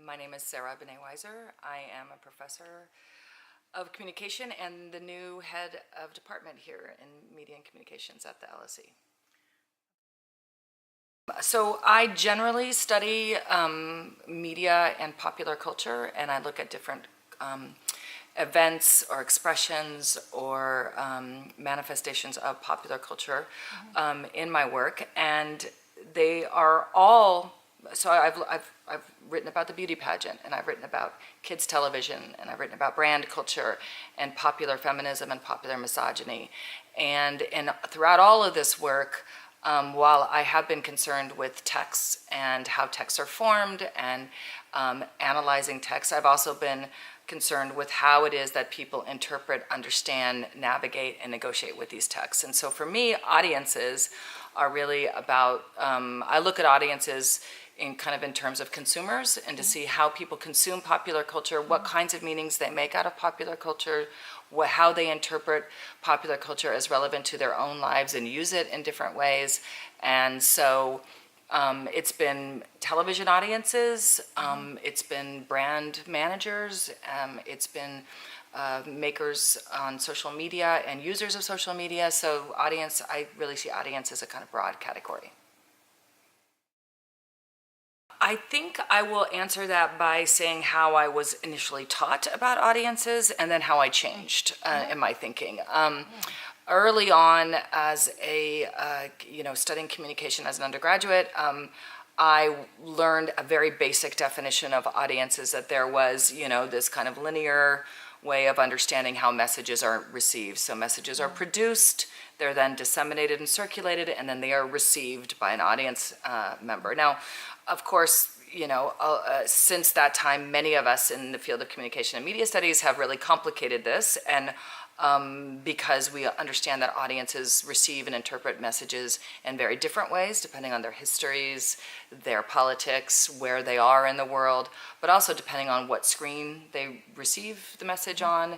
My name is Zoë Banet-Weiser. I am a professor of communication and the new head of department here in media and communications at the LSE. So I generally study media and popular culture, and I look at different events or expressions or manifestations of popular culture in my work, and they are all. So I've written about the beauty pageant, and I've written about kids television, and I've written about brand culture and popular feminism and popular misogyny, and throughout all of this work. While I have been concerned with texts and how texts are formed and analyzing texts, I've also been concerned with how it is that people interpret, understand, navigate, and negotiate with these texts. And so for me, audiences are really about, I look at audiences in terms of consumers and to see how people consume popular culture, what kinds of meanings they make out of popular culture, how they interpret popular culture as relevant to their own lives and use it in different ways. And so it's been television audiences, it's been brand managers, it's been makers on social media and users of social media. So audience, I really see audience as a kind of broad category. I think I will answer that by saying how I was initially taught about audiences and then how I changed in my thinking. Early on, as a studying communication as an undergraduate, I learned a very basic definition of audiences, that there was this kind of linear way of understanding how messages are received. So messages are produced, they're then disseminated and circulated, and then they are received by an audience member. Now, of course, since that time, many of us in the field of communication and media studies have really complicated this, and because we understand that audiences receive and interpret messages in very different ways, depending on their histories, their politics, where they are in the world, but also depending on what screen they receive the message on,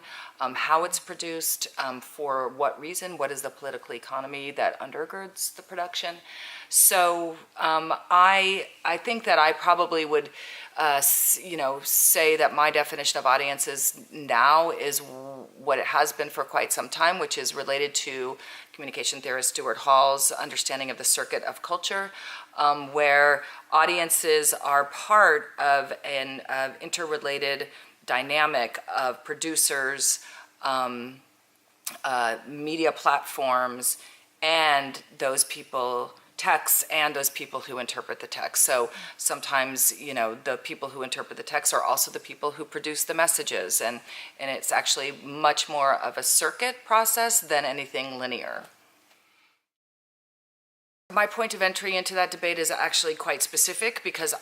how it's produced, for what reason, what is the political economy that undergirds the production. So I think that I probably would say that my definition of audiences now is what it has been for quite some time, which is related to communication theorist Stuart Hall's understanding of the circuit of culture, where audiences are part of an interrelated dynamic of producers, media platforms, and those people, texts, and those people who interpret the text. So sometimes, the people who interpret the text are also the people who produce the messages, and it's actually much more of a circuit process than anything linear. My point of entry into that debate is actually quite specific, because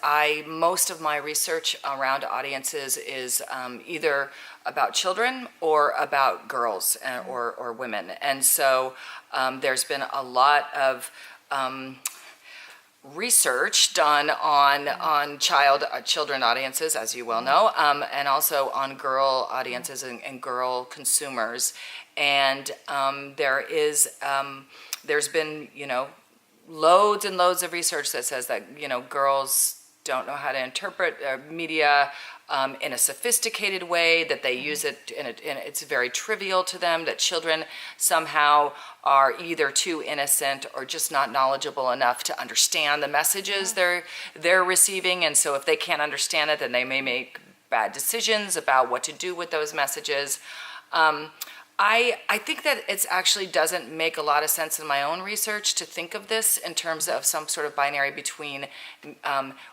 most of my research around audiences is either about children or about girls or women. And so there's been a lot of research done on children audiences, as you well know, and also on girl audiences and girl consumers. And there's been loads and loads of research that says that girls don't know how to interpret media in a sophisticated way, that they use it and it's very trivial to them, that children somehow are either too innocent or just not knowledgeable enough to understand the messages they're receiving, and so if they can't understand it, then they may make bad decisions about what to do with those messages. I think that it actually doesn't make a lot of sense in my own research to think of this in terms of some sort of binary between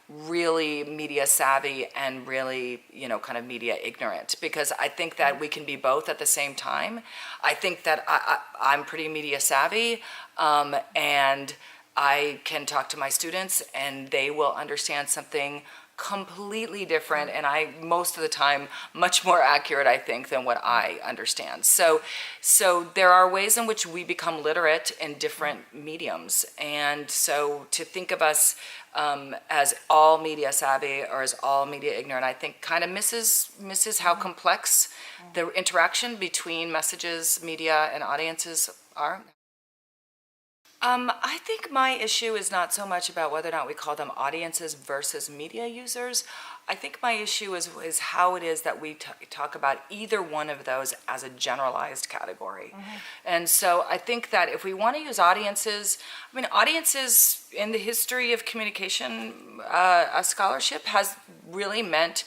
really media savvy and really, kind of media ignorant, because I think that we can be both at the same time. I think that I'm pretty media savvy, and I can talk to my students and they will understand something completely different, and most of the time much more accurate, I think, than what I understand. So there are ways in which we become literate in different mediums, and so to think of us as all media savvy or as all media ignorant, I think kind of misses how complex the interaction between messages, media, and audiences are. I think my issue is not so much about whether or not we call them audiences versus media users. I think my issue is how it is that we talk about either one of those as a generalized category. And so I think that if we want to use audiences, I mean, audiences in the history of communication scholarship has really meant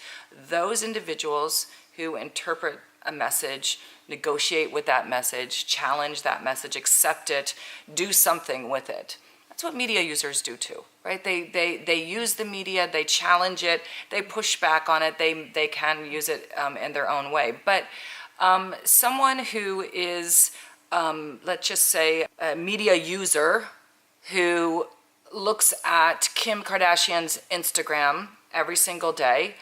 those individuals who interpret a message, negotiate with that message, challenge that message, accept it, do something with it. That's what media users do too, right? They use the media, they challenge it, they push back on it, they can use it in their own way. But someone who is, let's just say, a media user who looks at Kim Kardashian's Instagram every single day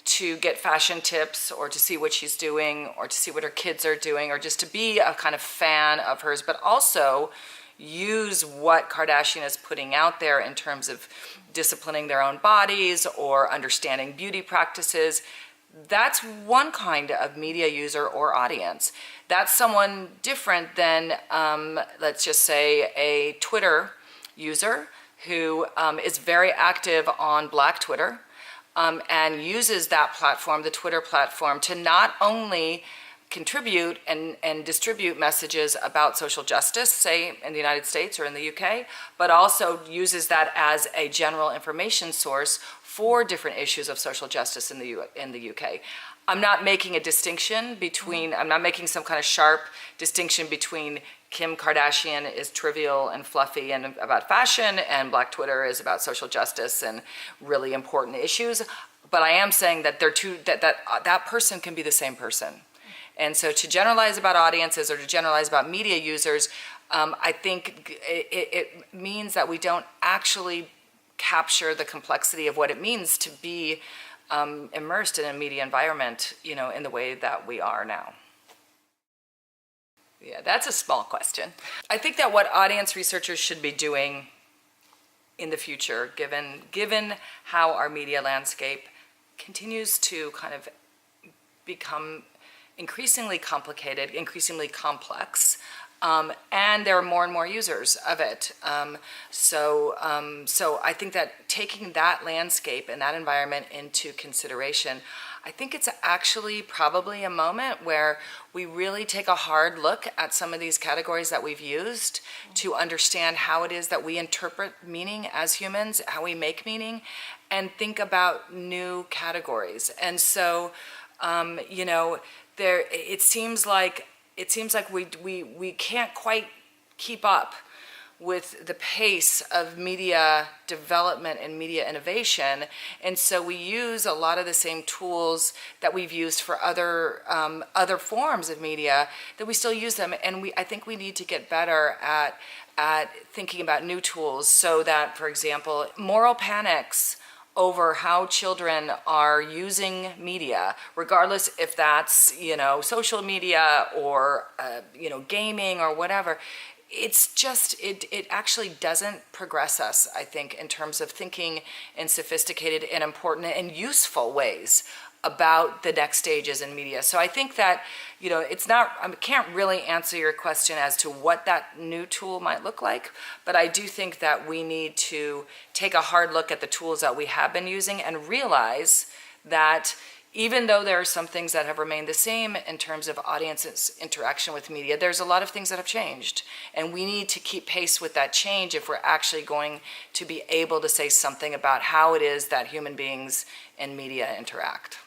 to get fashion tips or to see what she's doing or to see what her kids are doing or just to be a kind of fan of hers, but also use what Kardashian is putting out there in terms of disciplining their own bodies or understanding beauty practices. That's one kind of media user or audience. That's someone different than, let's just say, a Twitter user who is very active on Black Twitter and uses that platform, the Twitter platform, to not only contribute and distribute messages about social justice, say in the United States or in the UK, but also uses that as a general information source for different issues of social justice in the UK. I'm not making a distinction between, I'm not making some kind of sharp distinction between Kim Kardashian is trivial and fluffy and about fashion, and Black Twitter is about social justice and really important issues. But I am saying that they're two, that person can be the same person. And so to generalize about audiences or to generalize about media users, I think it means that we don't actually capture the complexity of what it means to be immersed in a media environment, in the way that we are now. Yeah, that's a small question. I think that what audience researchers should be doing in the future, given how our media landscape continues to kind of become increasingly complicated, increasingly complex, and there are more and more users of it. So I think that taking that landscape and that environment into consideration, I think it's actually probably a moment where we really take a hard look at some of these categories that we've used to understand how it is that we interpret meaning as humans, how we make meaning, and think about new categories. And so, it seems like we can't quite keep up with the pace of media development and media innovation, and so we use a lot of the same tools that we've used for other forms of media, that we still use them, and I think we need to get better at thinking about new tools, so that, for example, moral panics over how children are using media, regardless if that's, social media or, gaming or whatever. It's just, it actually doesn't progress us, I think, in terms of thinking in sophisticated and important and useful ways about the next stages in media. So I think that, I can't really answer your question as to what that new tool might look like, but I do think that we need to take a hard look at the tools that we have been using and realize that even though there are some things that have remained the same in terms of audiences' interaction with media, there's a lot of things that have changed. And we need to keep pace with that change if we're actually going to be able to say something about how it is that human beings and media interact.